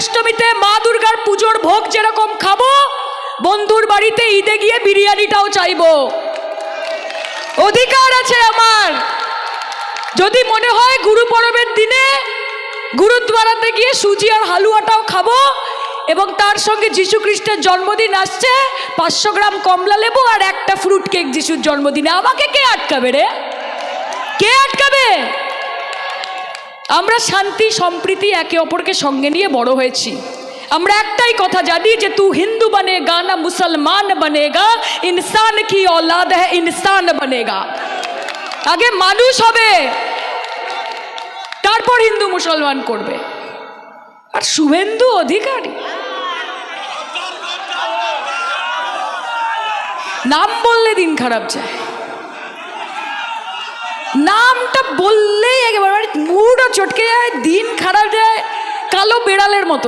অষ্টমীতে মা দুর্গার পুজোর ভোগ যেরকম খাবো, বন্ধুর বাড়িতে ঈদে গিয়ে বিরিয়ানিটাও চাইবো। অধিকার আছে আমার। যদি মনে হয় গুরু পরবের দিনে গুরুদ্বারাতে গিয়ে সুজি আর হালুয়াটাও খাবো, এবং তার সঙ্গে যীশু খ্রিস্টের জন্মদিন আসছে, 500 গ্রাম কমলা লেবু আর একটা ফ্রুট কেক যিশুর জন্মদিনে, আমাকে কে আটকাবে রে? কে আটকাবে? আমরা শান্তি সম্প্রীতি একে অপরকে সঙ্গে নিয়ে বড় হয়েছি। আমরা একটাই কথা জানি যে তু হিন্দু বনেগা না মুসলমান বনেগা, ইনসান কি औलाद है ইনসান বনেগা। আগে মানুষ হবে, তারপর হিন্দু মুসলমান করবে। আর শুভেন্দু অধিকারী নাম বললে দিন খারাপ যায়, নামটা বললেই একেবারে মুডও চটকে যায়, দিন খারাপ যায়, কালো বেড়ালের মতো।